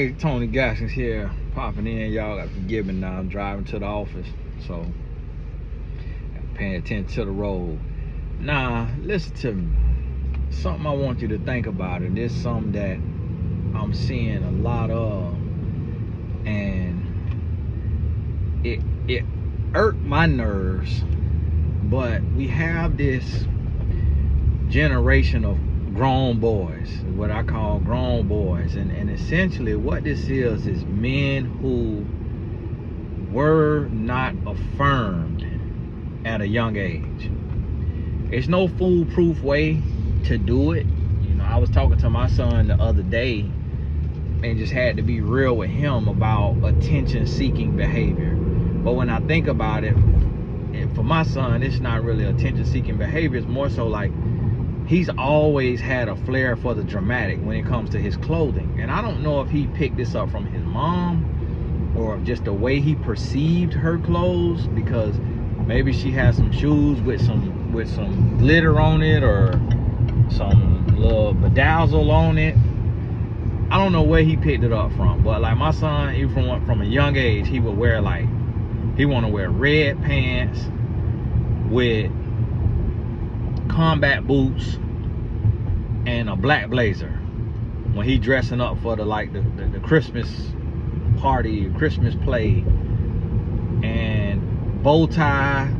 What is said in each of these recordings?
Hey, Tony Gaskins here, popping in. Y'all got to forgive me now. I'm driving to the office, so paying attention to the road. Now, listen to me. Something I want you to think about, and this is something that I'm seeing a lot of, and it irked my nerves. But we have this generation of grown boys, what I call grown boys, and essentially what this is men who were not affirmed at a young age. There's no foolproof way to do it. You know, I was talking to my son the other day and just had to be real with him about attention-seeking behavior. But when I think about it, for my son, it's not really attention-seeking behavior. It's more so like he's always had a flair for the dramatic when it comes to his clothing. And I don't know if he picked this up from his mom or just the way he perceived her clothes, because maybe she has some shoes with some glitter on it or some little bedazzle on it. I don't know where he picked it up from, but like my son, even from a young age, he would wear he want to wear red pants with combat boots and a black blazer when he dressing up for the Christmas party, Christmas play, and bow tie,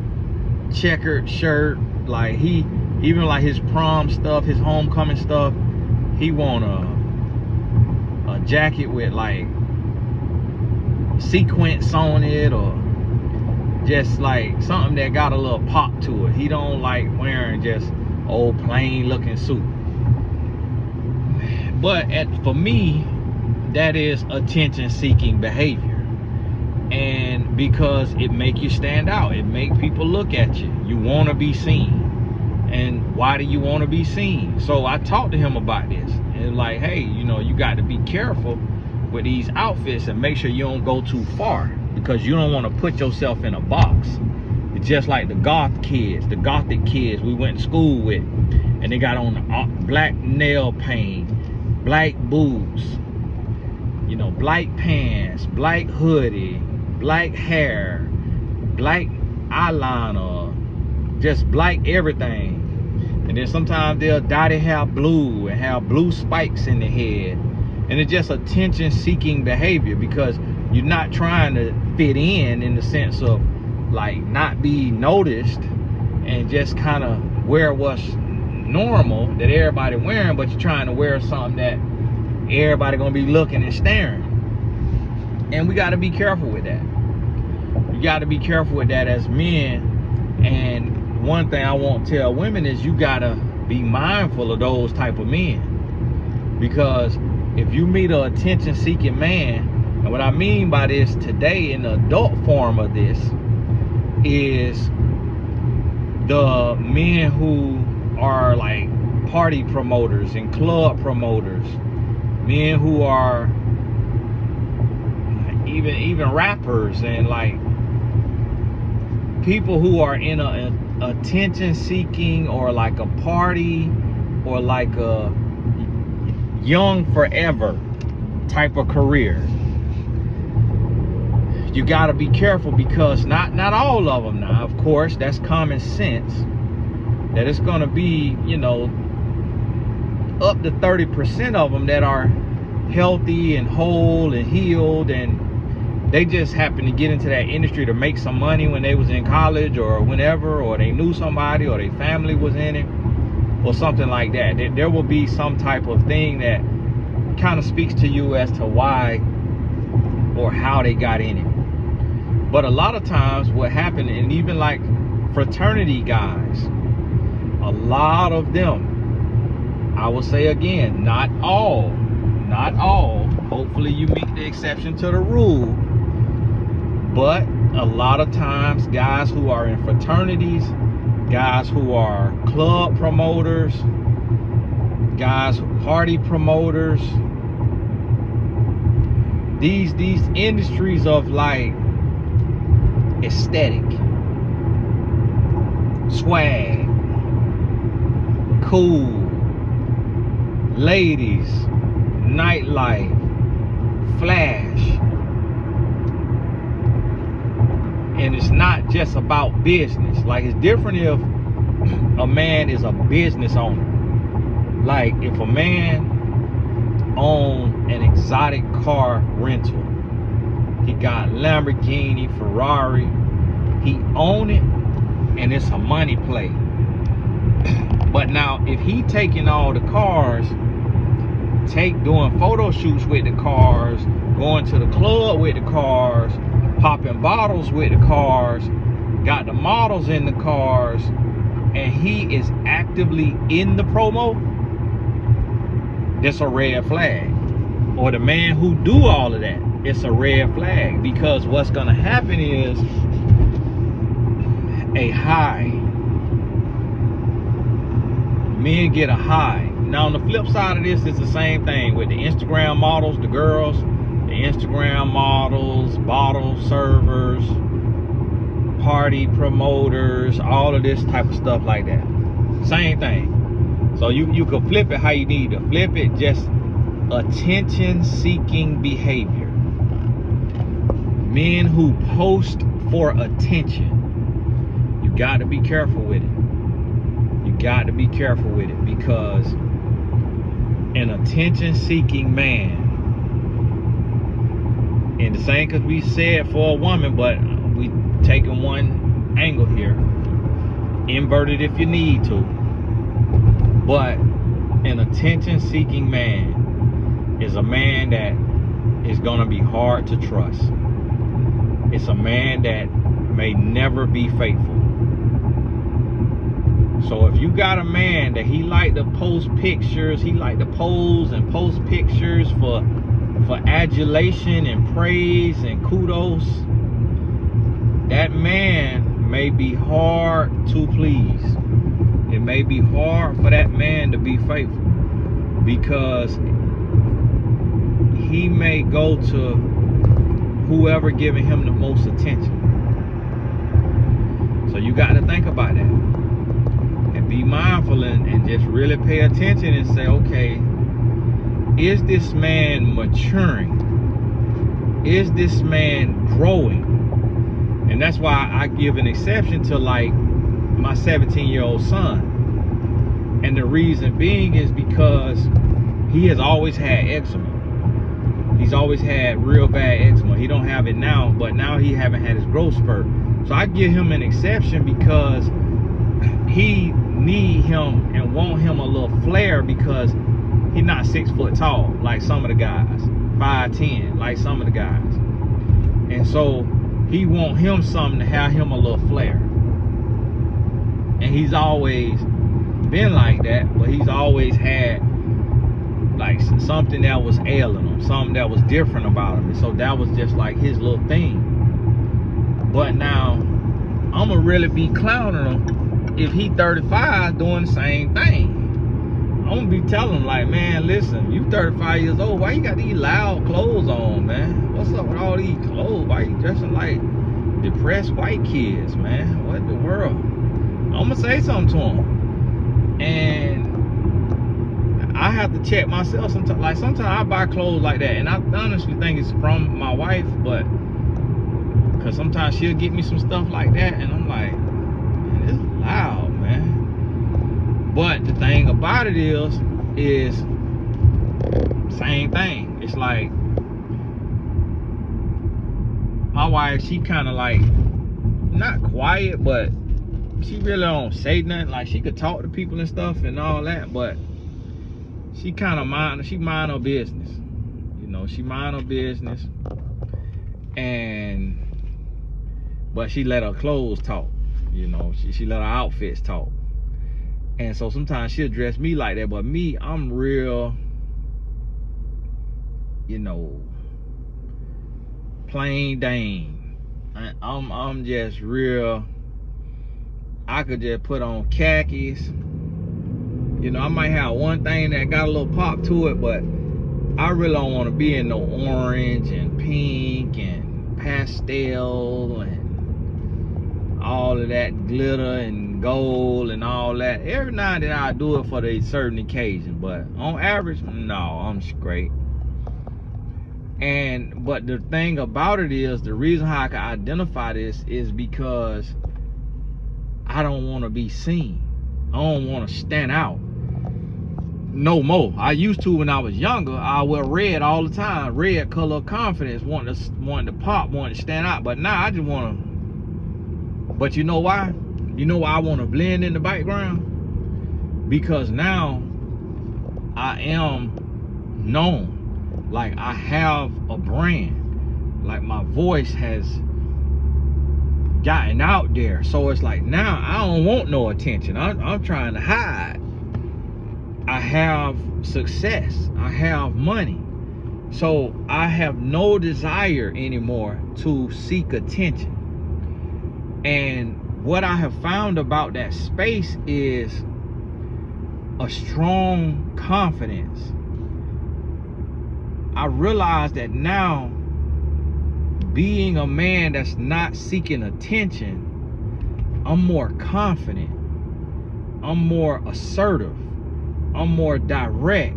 checkered shirt. Like he, even like his prom stuff, his homecoming stuff, he want a jacket with like sequins on it, or just like something that got a little pop to it. He don't like wearing just old plain looking suit. But for me, that is attention seeking behavior. And because it make you stand out, it make people look at you. You want to be seen. And why do you want to be seen? So I talked to him about this, and like, hey, you know, you got to be careful with these outfits and make sure you don't go too far, because you don't want to put yourself in a box. It's just like the gothic kids we went to school with, and they got on black nail paint, black boots, you know, black pants, black hoodie, black hair, black eyeliner, just black everything. And then sometimes they'll dye their hair blue and have blue spikes in the head. And it's just attention-seeking behavior, because you're not trying to fit in the sense of like not be noticed and just kind of wear what's normal that everybody wearing, but you're trying to wear something that everybody gonna be looking and staring. And we got to be careful with that. You got to be careful with that as men. And one thing I want to tell women is you got to be mindful of those type of men, because if you meet an attention-seeking man, and what I mean by this today in the adult form of this is the men who are like party promoters and club promoters, men who are even rappers, and like people who are in a attention-seeking or like a party or like a young forever type of career. You got to be careful, because not all of them now, of course, that's common sense, that it's going to be, you know, up to 30% of them that are healthy and whole and healed, and they just happen to get into that industry to make some money when they was in college or whenever, or they knew somebody or their family was in it or something like that. There will be some type of thing that kind of speaks to you as to why or how they got in it. But a lot of times what happened, and even like fraternity guys, a lot of them, I will say again, not all, hopefully you meet the exception to the rule, but a lot of times guys who are in fraternities, guys who are club promoters, guys, party promoters, these industries of like aesthetic, swag, cool, ladies, nightlife, just about business. Like, it's different if a man is a business owner. Like, if a man owned an exotic car rental, he got Lamborghini, Ferrari, he own it, and it's a money play. But now, if he taking all the cars, doing photo shoots with the cars, going to the club with the cars, popping bottles with the cars, got the models in the cars, and he is actively in the promo, that's a red flag. Or the man who do all of that, it's a red flag. Because what's gonna happen is a high. Men get a high. Now on the flip side of this, it's the same thing with the Instagram models, the girls, the Instagram models, bottle servers, party promoters, all of this type of stuff like that. Same thing. So you can flip it how you need to flip it. Just attention-seeking behavior. Men who post for attention. You got to be careful with it. You got to be careful with it, because an attention-seeking man, and the same because we said for a woman, but we taking one angle here, invert it if you need to, but an attention-seeking man is a man that is gonna be hard to trust. It's a man that may never be faithful. So if you got a man that he like to post pictures, he like to pose and post pictures for adulation and praise and kudos, that man may be hard to please. It may be hard for that man to be faithful, because he may go to whoever giving him the most attention. So you got to think about that. Be mindful and just really pay attention and say, okay, is this man maturing? Is this man growing? And that's why I give an exception to, like, my 17-year-old son. And the reason being is because he has always had eczema. He's always had real bad eczema. He don't have it now, but now he haven't had his growth spurt. So I give him an exception because he need him and want him a little flair, because he's not 6 foot tall like some of the guys, 5'10" like some of the guys, and so he want him something to have him a little flair. And he's always been like that, but he's always had like something that was ailing him, something that was different about him, and so that was just like his little thing. But now I'm gonna really be clowning him if he 35 doing the same thing. I'm gonna be telling him, like, man, listen, you 35 years old, why you got these loud clothes on, man? What's up with all these clothes? Why you dressing like depressed white kids, man? What in the world? I'm gonna say something to him. And I have to check myself sometimes. Like, sometimes I buy clothes like that, and I honestly think it's from my wife, but because sometimes she'll get me some stuff like that, and I'm like, man, this is loud, man. But the thing about it is same thing. It's like, my wife, she kind of like, not quiet, but she really don't say nothing. Like, she could talk to people and stuff and all that, but she kind of mind her business. You know, she mind her business, but she let her clothes talk. You know, she let her outfits talk. And so sometimes she'll dress me like that, but me, I'm real, you know, plain Dane. I'm just real. I could just put on khakis. You know, I might have one thing that got a little pop to it, but I really don't want to be in no orange and pink and pastel and all of that glitter and gold and all that. Every now and then I do it for a certain occasion, but on average, no, I'm straight. But the thing about it is, the reason how I can identify this is because I don't want to be seen. I don't want to stand out no more. I used to when I was younger. I wear red all the time. Red color of confidence, wanting to pop, wanting to stand out. But now I just want to. But you know why? You know why I want to blend in the background? Because now I am known. Like, I have a brand. Like, my voice has gotten out there. So it's like, now I don't want no attention. I'm trying to hide. I have success. I have money. So I have no desire anymore to seek attention. And what I have found about that space is a strong confidence. I realize that now, being a man that's not seeking attention, I'm more confident. I'm more assertive. I'm more direct.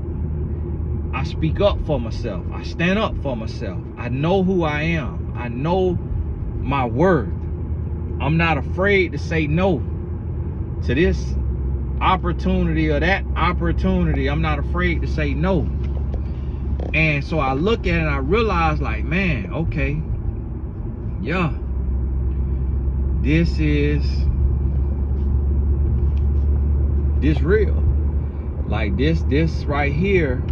I speak up for myself. I stand up for myself. I know who I am. I know my worth. I'm not afraid to say no to this opportunity or that opportunity. I'm not afraid to say no. And so I look at it and I realize, like, man, okay, yeah, this real. Like, this right here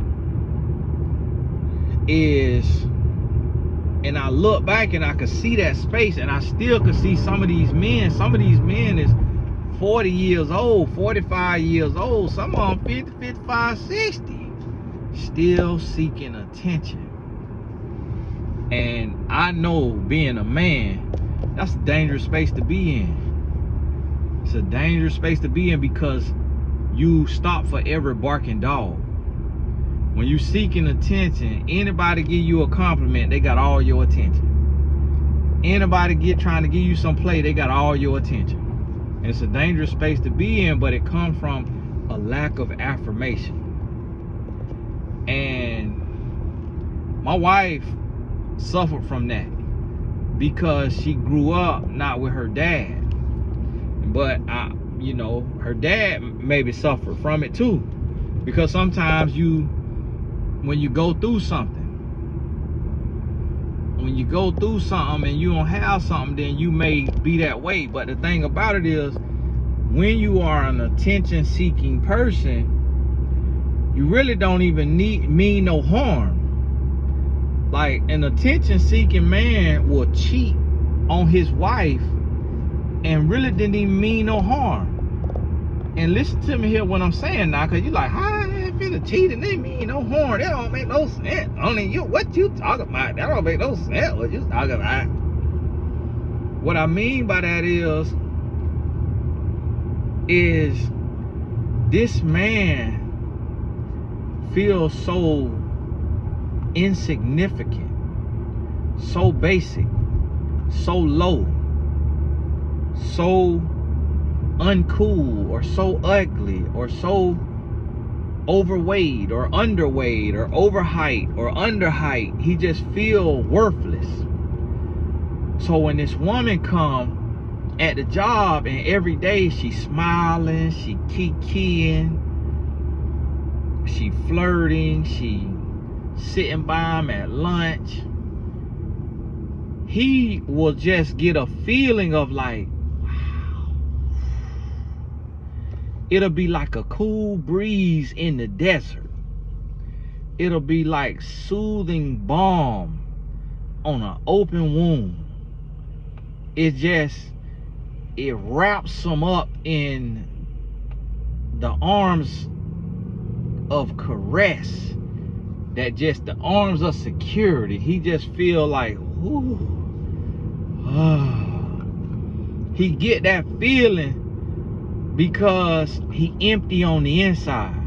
is, and I look back and I could see that space, and I still could see some of these men. Some of these men is 40 years old, 45 years old, some of them 50, 55, 60. Still seeking attention. And I know, being a man, that's a dangerous space to be in. It's a dangerous space to be in, because you stop for every barking dog. When you seeking attention, anybody give you a compliment, they got all your attention. Anybody trying to give you some play, they got all your attention. And it's a dangerous space to be in, but it comes from a lack of affirmation. And my wife suffered from that because she grew up not with her dad. But her dad maybe suffered from it too, because sometimes when you go through something and you don't have something, then you may be that way. But the thing about it is, when you are an attention seeking person, you really don't even mean no harm. Like, an attention seeking man will cheat on his wife and really didn't even mean no harm. And listen to me here what I'm saying now, because you're like, how they finna cheat and they mean no harm? That don't make no sense. Only what you talking about? That don't make no sense what you talking about. What I mean by that is this man feels so insignificant, so basic, so low, so uncool, or so ugly, or so overweight or underweight or overheight or underheight. He just feel worthless. So when this woman come at the job and every day she smiling, she kikiing, she flirting, she sitting by him at lunch, he will just get a feeling of like, wow. It'll be like a cool breeze in the desert. It'll be like soothing balm on an open wound. It wraps him up in the arms of caress, that just the arms of security. He just feel like, ooh, he get that feeling because he empty on the inside.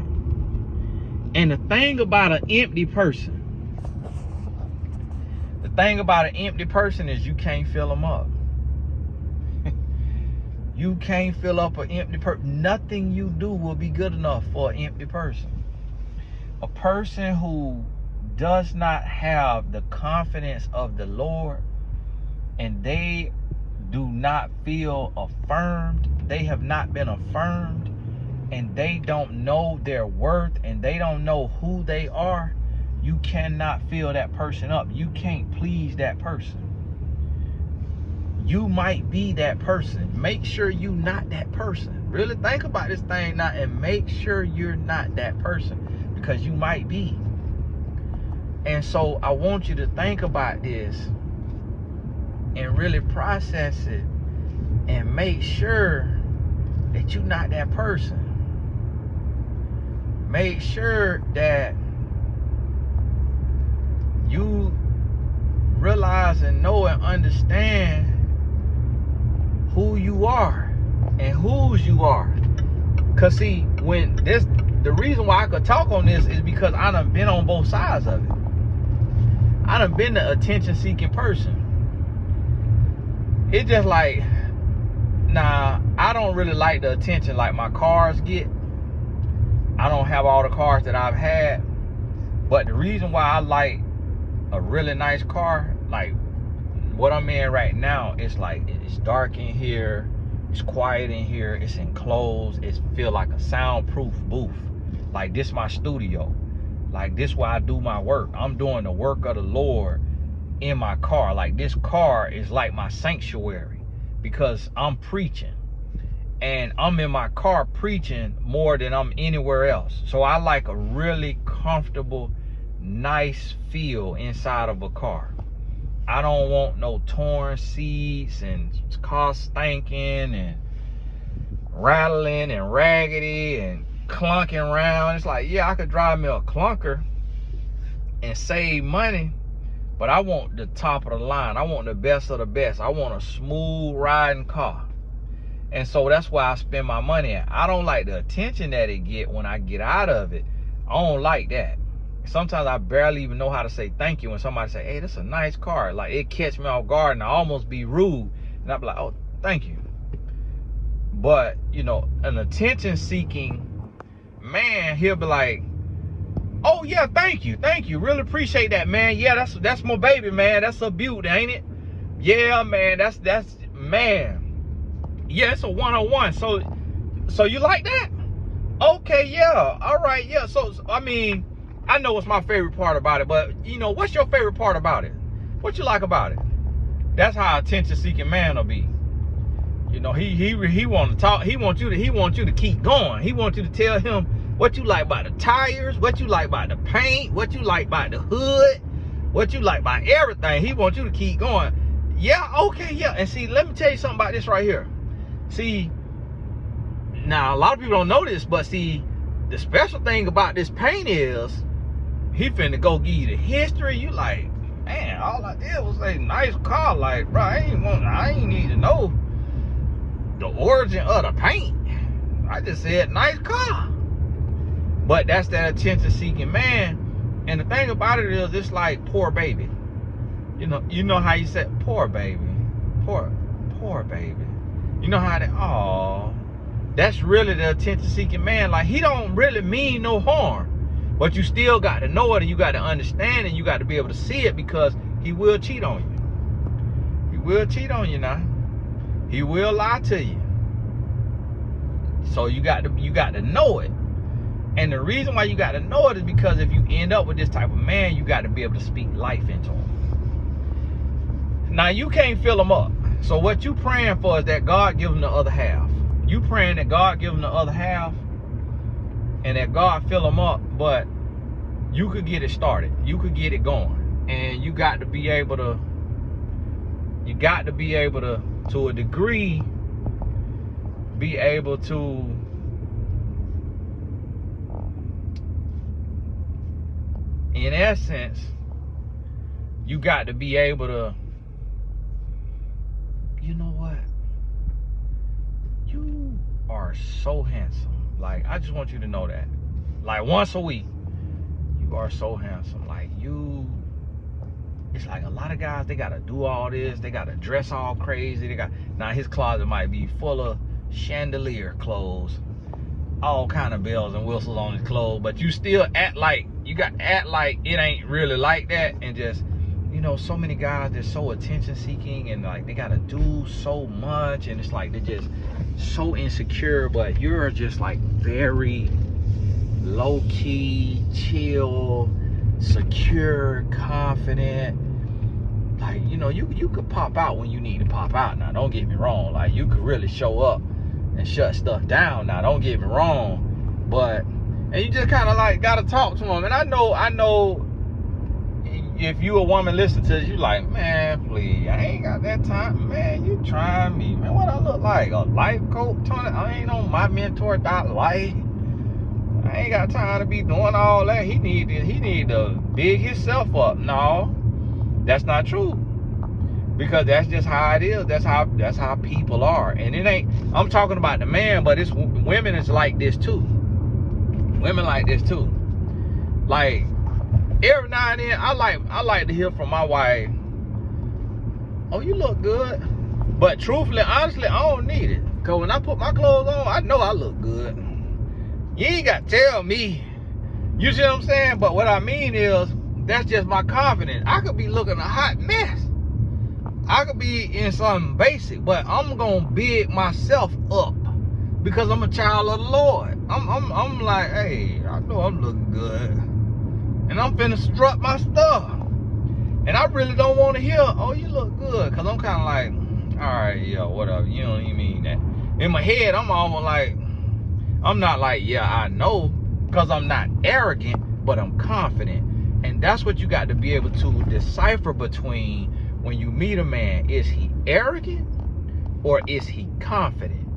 And the thing about an empty person, is you can't fill them up. You can't fill up an empty person. Nothing you do will be good enough for an empty person. A person who does not have the confidence of the Lord, and they do not feel affirmed, they have not been affirmed, and they don't know their worth, and they don't know who they are, you cannot fill that person up. You can't please that person. You might be that person. Make sure you're not that person. Really think about this thing now and make sure you're not that person, because you might be. And so I want you to think about this and really process it and make sure that you're not that person. Make sure that you realize and know and understand who you are and whose you are. Cause see, when this, the reason why I could talk on this is because I done been on both sides of it. I done been the attention-seeking person. It's just like, nah, I don't really like the attention like my cars get. I don't have all the cars that I've had. But the reason why I like a really nice car, like what I'm in right now, it's like, it's dark in here, it's quiet in here, it's enclosed, it feel like a soundproof booth. Like this my studio. Like this where I do my work. I'm doing the work of the Lord in my car. Like this car is like my sanctuary, because I'm preaching. And I'm in my car preaching more than I'm anywhere else. So I like a really comfortable, nice feel inside of a car. I don't want no torn seats and car stinking and rattling and raggedy and clunking around. It's like, yeah, I could drive me a clunker and save money, but I want the top of the line. I want the best of the best. I want a smooth riding car. And so that's why I spend my money at. I don't like the attention that it get when I get out of it. I don't like that. Sometimes I barely even know how to say thank you when somebody say, hey, this is a nice car. Like, it catch me off guard and I almost be rude. And I'll be like, oh, thank you. But, you know, an attention-seeking man, he'll be like, oh, yeah, thank you. Thank you. Really appreciate that, man. Yeah, that's my baby, man. That's a beauty, ain't it? Yeah, man, that's man. Yeah, it's a one-on-one. So you like that? Okay, yeah. All right, yeah. So, I mean, I know what's my favorite part about it, but, you know, what's your favorite part about it? What you like about it? That's how attention-seeking man will be. You know, he want to talk. He wants you to keep going. He wants you to tell him what you like about the tires, what you like about the paint, what you like about the hood, what you like about everything. He wants you to keep going. Yeah, okay, yeah. And see, let me tell you something about this right here. See, now a lot of people don't know this, but see, the special thing about this paint is he finna go give you the history. You like, man, all I did was say nice car. Like, bro, I ain't need to know the origin of the paint. I just said nice car. But that's that attention-seeking man. And the thing about it is, it's like poor baby. You know how you said poor baby, poor baby. You know how that, oh, that's really the attention-seeking man. Like, he don't really mean no harm, but you still got to know it, and you got to understand, and you got to be able to see it, because he will cheat on you. He will cheat on you now. He will lie to you. So you got to know it. And the reason why you got to know it is because if you end up with this type of man, you got to be able to speak life into him. Now, you can't fill him up. So what you praying for is that God give him the other half. You praying that God give him the other half and that God fill him up, but you could get it started. You could get it going. And you got to be able to, to a degree, be able to in essence, you got to be able to, you know what? You are so handsome. Like, I just want you to know that. Like, once a week, you are so handsome. Like, it's like a lot of guys, they got to do all this. They got to dress all crazy. Now, his closet might be full of chandelier clothes, all kind of bells and whistles on his clothes, but you still act like you got to act like it ain't really like that, and just, you know, so many guys, they're so attention seeking, and like they gotta do so much, and it's like they're just so insecure, but you're just like very low-key, chill, secure, confident. Like, you know, you could pop out when you need to pop out. Now, don't get me wrong. Like, you could really show up and shut stuff down. Now, don't get me wrong. But, and you just kind of like gotta talk to them. And I know if you a woman listen to this, you like, man, please, I ain't got that time. Man, you trying me, man. What I look like? A life coach, Tony? I ain't on my mentor.life. I ain't got time to be doing all that. He need to big himself up. No, that's not true. Because that's just how it is. That's how people are. And it ain't, I'm talking about the man, but it's women is like this too. Women like this too. Like, every now and then, I like to hear from my wife, oh, you look good. But truthfully, honestly, I don't need it. Because when I put my clothes on, I know I look good. You ain't got to tell me. You see what I'm saying? But what I mean is, that's just my confidence. I could be looking a hot mess. I could be in something basic, but I'm going to big myself up because I'm a child of the Lord. I'm like, hey, I know I'm looking good. And I'm finna strut my stuff. And I really don't want to hear, oh, you look good. Because I'm kind of like, all right, yo, whatever. You don't even mean that. In my head, I'm almost like, I'm not like, yeah, I know. Because I'm not arrogant, but I'm confident. And that's what you got to be able to decipher between when you meet a man. Is he arrogant or is he confident?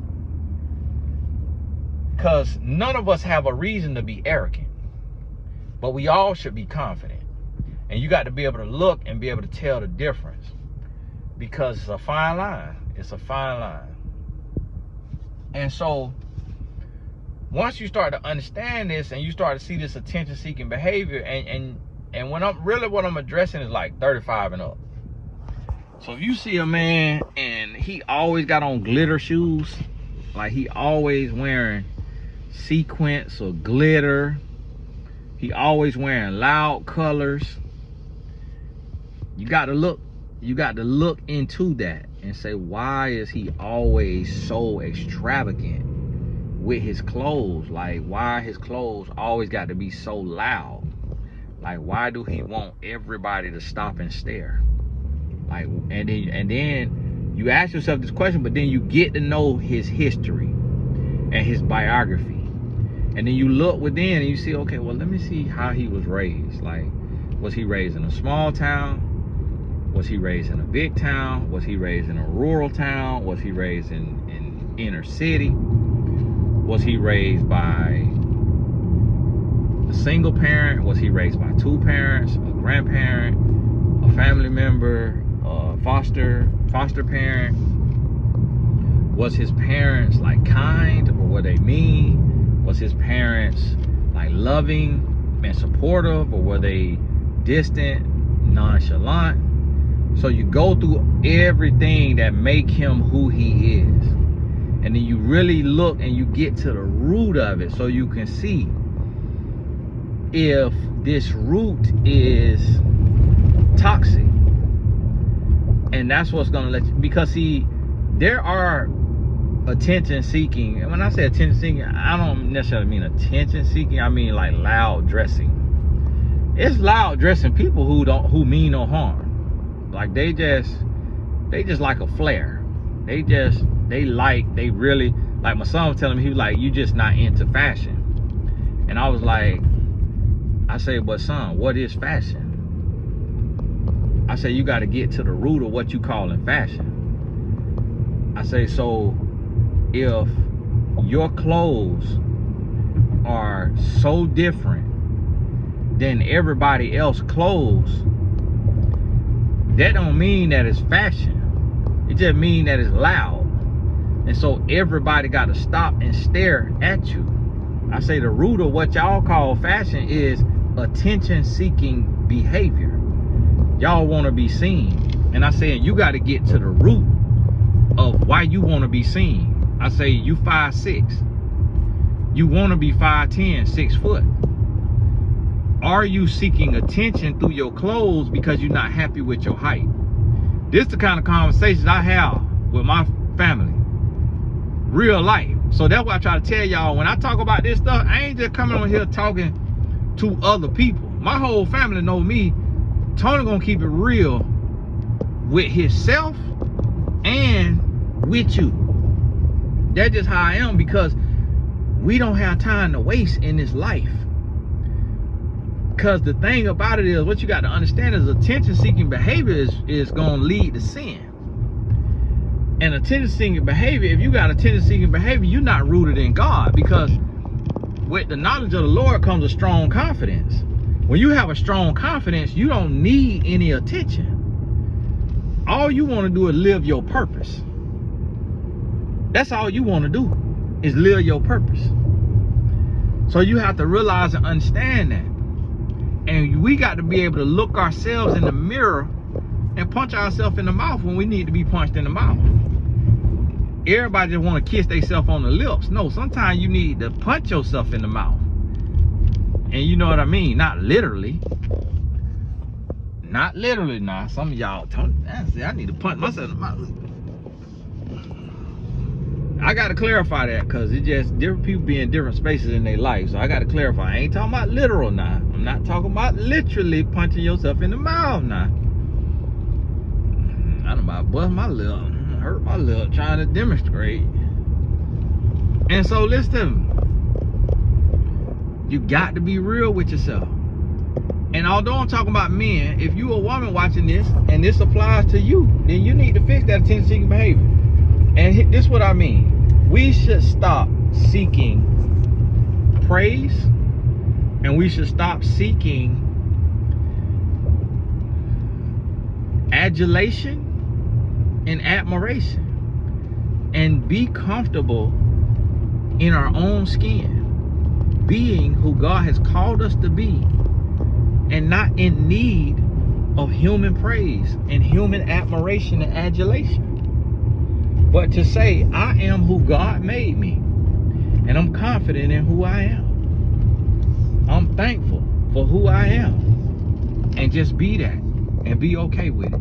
Because none of us have a reason to be arrogant. But we all should be confident. And you got to be able to look and be able to tell the difference. Because it's a fine line. It's a fine line. And so, once you start to understand this and you start to see this attention-seeking behavior, and what I'm addressing is like 35 and up. So if you see a man and he always got on glitter shoes, like he always wearing sequins or glitter, he always wearing loud colors, you got to look into that and say, why is he always so extravagant with his clothes? Like, why his clothes always got to be so loud? Like, why do he want everybody to stop and stare? Like, and then you ask yourself this question, but then you get to know his history and his biography. And then you look within and you see, okay, well, let me see how he was raised. Like, was he raised in a small town? Was he raised in a big town? Was he raised in a rural town? Was he raised in inner city? Was he raised by a single parent? Was he raised by two parents, a grandparent, a family member, a foster parent? Was his parents like kind, or were they mean? Was his parents like loving and supportive, or were they distant, nonchalant? So you go through everything that make him who he is. And then you really look and you get to the root of it, so you can see if this root is toxic. And that's what's gonna let you, because see, there are attention seeking, and when I say attention seeking, I don't necessarily mean attention seeking, I mean like loud dressing. It's loud dressing people who mean no harm. Like they just like a flare. They really, like my son was telling me, he was like, you just not into fashion. And I was like, I say, but son, what is fashion? I say, you got to get to the root of what you call in fashion. I say, so if your clothes are so different than everybody else's clothes, that don't mean that it's fashion. It just means that it's loud. And so everybody got to stop and stare at you. I say the root of what y'all call fashion is attention-seeking behavior. Y'all want to be seen. And I say you got to get to the root of why you want to be seen. I say you 5'6". You want to be 5'10", 6 foot. Are you seeking attention through your clothes because you're not happy with your height? This is the kind of conversations I have with my family. Real life. So that's why I try to tell y'all, when I talk about this stuff, I ain't just coming on here talking to other people. My whole family know me. Tony gonna keep it real with himself and with you. That's just how I am, because we don't have time to waste in this life. Because the thing about it is, what you got to understand is attention-seeking behavior is going to lead to sin. And attention-seeking behavior, if you got attention-seeking behavior, you're not rooted in God, because with the knowledge of the Lord comes a strong confidence. When you have a strong confidence, you don't need any attention. All you want to do is live your purpose. That's all you want to do, is live your purpose. So you have to realize and understand that. And we got to be able to look ourselves in the mirror and punch ourselves in the mouth when we need to be punched in the mouth. Everybody just want to kiss themselves on the lips. No, sometimes you need to punch yourself in the mouth. And you know what I mean? Not literally. Not literally now. Some of y'all, I need to punch myself in the mouth. I got to clarify that, because it's just different people be in different spaces in their life. So I got to clarify. I ain't talking about literal now. I'm not talking about literally punching yourself in the mouth now. I done about bust my lip, hurt my lip trying to demonstrate. And so listen, you got to be real with yourself. And although I'm talking about men, if you a woman watching this and this applies to you, then you need to fix that attention-seeking behavior. And this is what I mean. We should stop seeking praise, and we should stop seeking adulation and admiration, and be comfortable in our own skin, being who God has called us to be, and not in need of human praise and human admiration and adulation. But to say, I am who God made me, and I'm confident in who I am. I'm thankful for who I am, and just be that and be okay with it.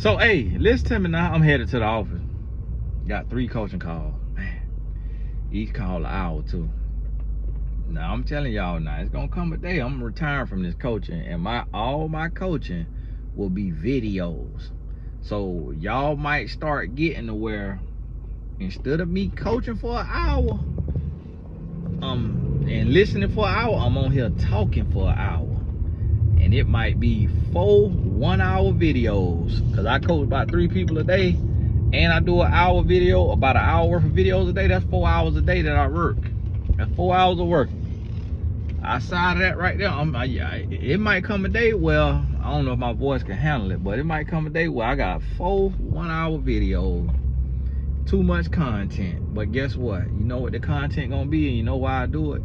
So, hey, listen to me now. I'm headed to the office. Got 3 coaching calls. Man, each call an hour too. Now, I'm telling y'all now, it's gonna come a day I'm retiring from this coaching, and all my coaching will be videos. So y'all might start getting to where, instead of me coaching for an hour and listening for an hour, I'm on here talking for an hour. And it might be 4 1-hour videos, because I coach about 3 people a day, and I do an hour video, about an hour worth of videos a day. That's 4 hours a day that I work. That's 4 hours of work. Outside of that right there, it might come a day where, I don't know if my voice can handle it, but it might come a day where I got 4 1-hour videos. Too much content. But guess what? You know what the content gonna be, and you know why I do it?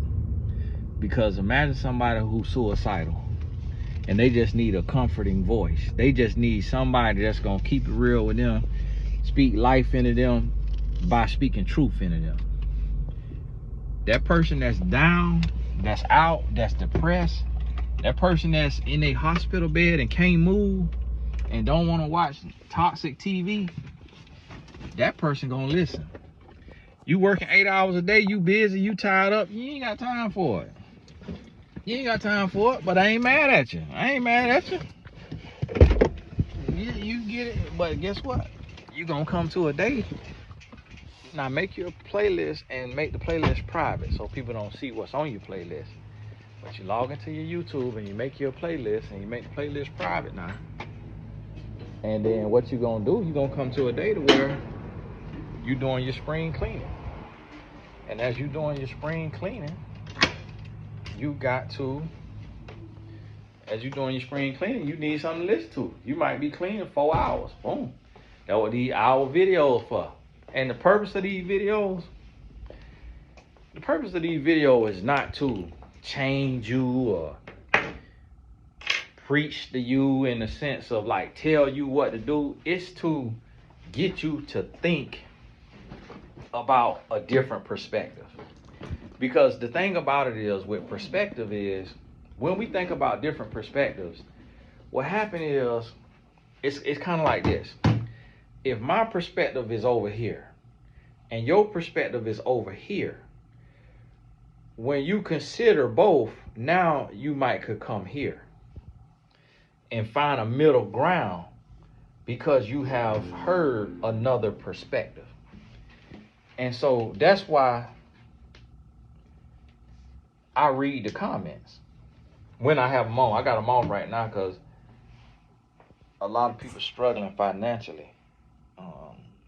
Because imagine somebody who's suicidal, and they just need a comforting voice. They just need somebody that's gonna keep it real with them, speak life into them by speaking truth into them. That person that's down, that's out, that's depressed, that person that's in a hospital bed and can't move and don't want to watch toxic TV, that person gonna listen. You working 8 hours a day, you busy, you tired up, you ain't got time for it. You ain't got time for it, but I ain't mad at you. I ain't mad at you. You get it, but guess what? You gonna come to a day. Now make your playlist and make the playlist private so people don't see what's on your playlist. But you log into your YouTube and you make your playlist and you make the playlist private now. And then what you gonna do, you gonna come to a day to where you doing your spring cleaning. And as you doing your spring cleaning, you need something to listen to. You might be cleaning 4 hours. Boom. That's what these hour videos for. And the purpose of these videos is not to change you or preach to you in the sense of like tell you what to do. It's to get you to think about a different perspective. Because the thing about it is, with perspective is, when we think about different perspectives, what happened is, it's kind of like this. If my perspective is over here and your perspective is over here, when you consider both, now you might could come here and find a middle ground because you have heard another perspective. And so that's why I read the comments when I have them on. I got them off right now because a lot of people struggling financially.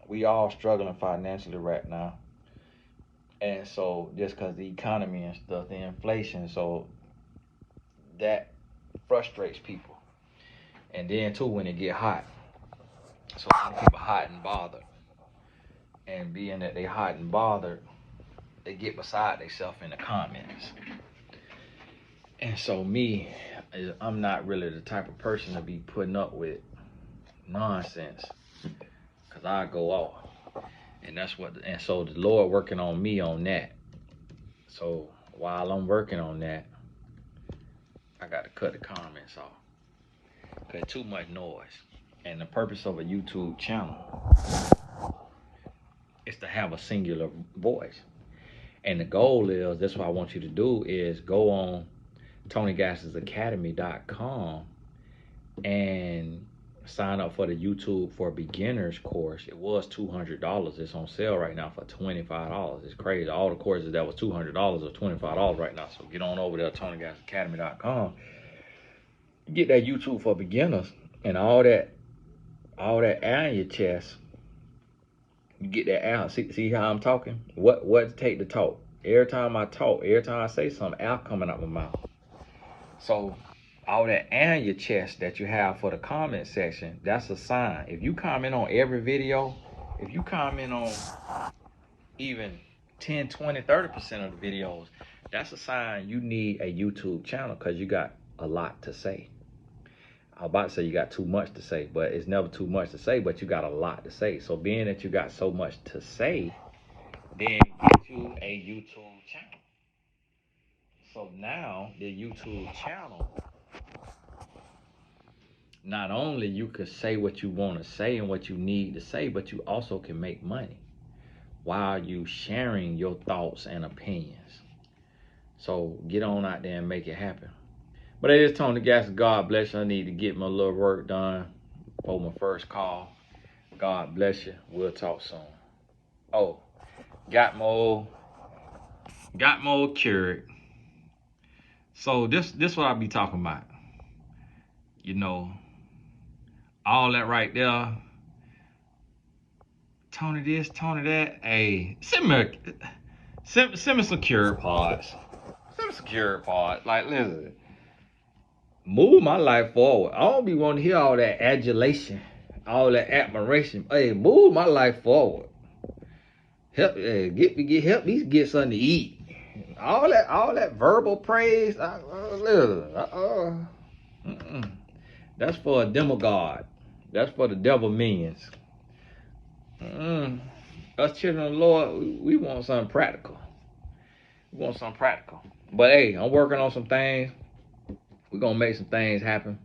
We all struggling financially right now. And so just because the economy and stuff, the inflation, so that frustrates people. And then too, when it get hot, so a lot of people hot and bothered. And being that they hot and bothered, they get beside themselves in the comments. And so me, I'm not really the type of person to be putting up with nonsense, because I go off. And that's what, and so the Lord working on me on that. So while I'm working on that, I got to cut the comments off. Because too much noise. And the purpose of a YouTube channel is to have a singular voice. And the goal is, that's what I want you to do, is go on TonyGassesAcademy.com and sign up for the YouTube for Beginners course. It was $200. It's on sale right now for $25. It's crazy. All the courses that was $200 are $25 right now. So get on over there, TonyGassesAcademy.com. Get that YouTube for Beginners, and all that air in your chest. You get that out. See how I'm talking? What take to talk? Every time I talk, every time I say something, air coming out my mouth. So all that air in your chest that you have for the comment section, that's a sign. If you comment on every video, if you comment on even 10, 20, 30% of the videos, that's a sign you need a YouTube channel, because you got a lot to say. I was about to say you got too much to say, but it's never too much to say, but you got a lot to say. So being that you got so much to say, then get you a YouTube channel. So now the YouTube channel, not only you can say what you want to say and what you need to say, but you also can make money while you sharing your thoughts and opinions. So get on out there and make it happen. But it is Tony Gass. God bless you. I need to get my little work done for my first call. God bless you. We'll talk soon. Oh, got my old cured. So this what I be talking about. You know, all that right there. Tony this, Tony that. Hey, send me some cured pods. Send me some cured pods. Like, listen. Move my life forward. I don't be wanting to hear all that adulation, all that admiration. Hey, move my life forward. Help, help me get something to eat. All that verbal praise. That's for a demigod. That's for the devil minions. Us children of the Lord, we want something practical. We want something practical. But hey, I'm working on some things. We're gonna make some things happen.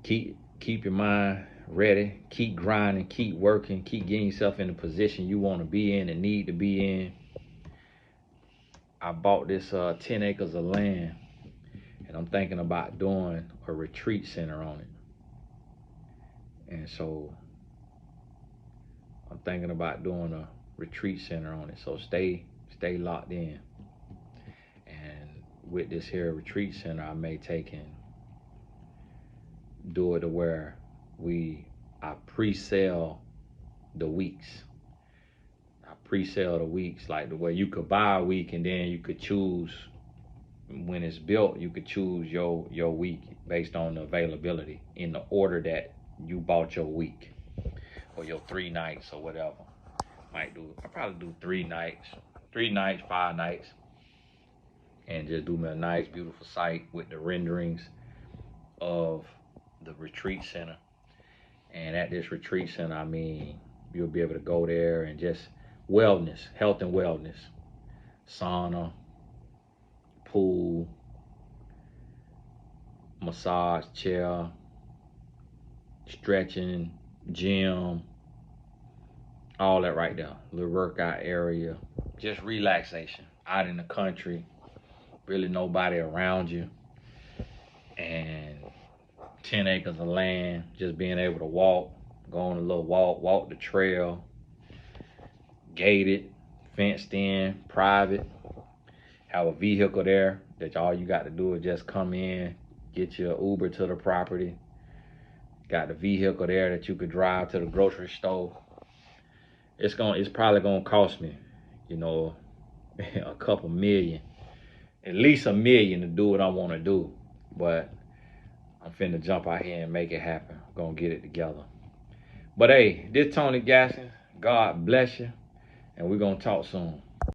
Keep your mind ready. Keep grinding. Keep working. Keep getting yourself in the position you want to be in and need to be in. I bought this 10 acres of land, and I'm thinking about doing a retreat center on it. And so I'm thinking about doing a retreat center on it. So stay locked in. And with this here retreat center, I may take and do it to where I pre-sell the weeks. I pre-sell the weeks, like the way you could buy a week and then you could choose when it's built. You could choose your week based on the availability in the order that you bought your week or your 3 nights or whatever. I probably do 3 nights, 5 nights. And just do me a nice, beautiful site with the renderings of the retreat center. And at this retreat center, I mean, you'll be able to go there and just wellness, health and wellness, sauna, pool, massage chair, stretching, gym, all that right there. Little workout area, just relaxation. Out in the country, really nobody around you, and 10 acres of land, just being able to walk, go on a little walk the trail, gated, fenced in, private, have a vehicle there that all you got to do is just come in, get your Uber to the property, got the vehicle there that you could drive to the grocery store. It's probably gonna cost me, you know, a couple million, at least $1 million to do what I want to do, but I'm finna jump out here and make it happen. Gonna get it together. But hey, this Tony Gasson. God bless you, and we're gonna talk soon.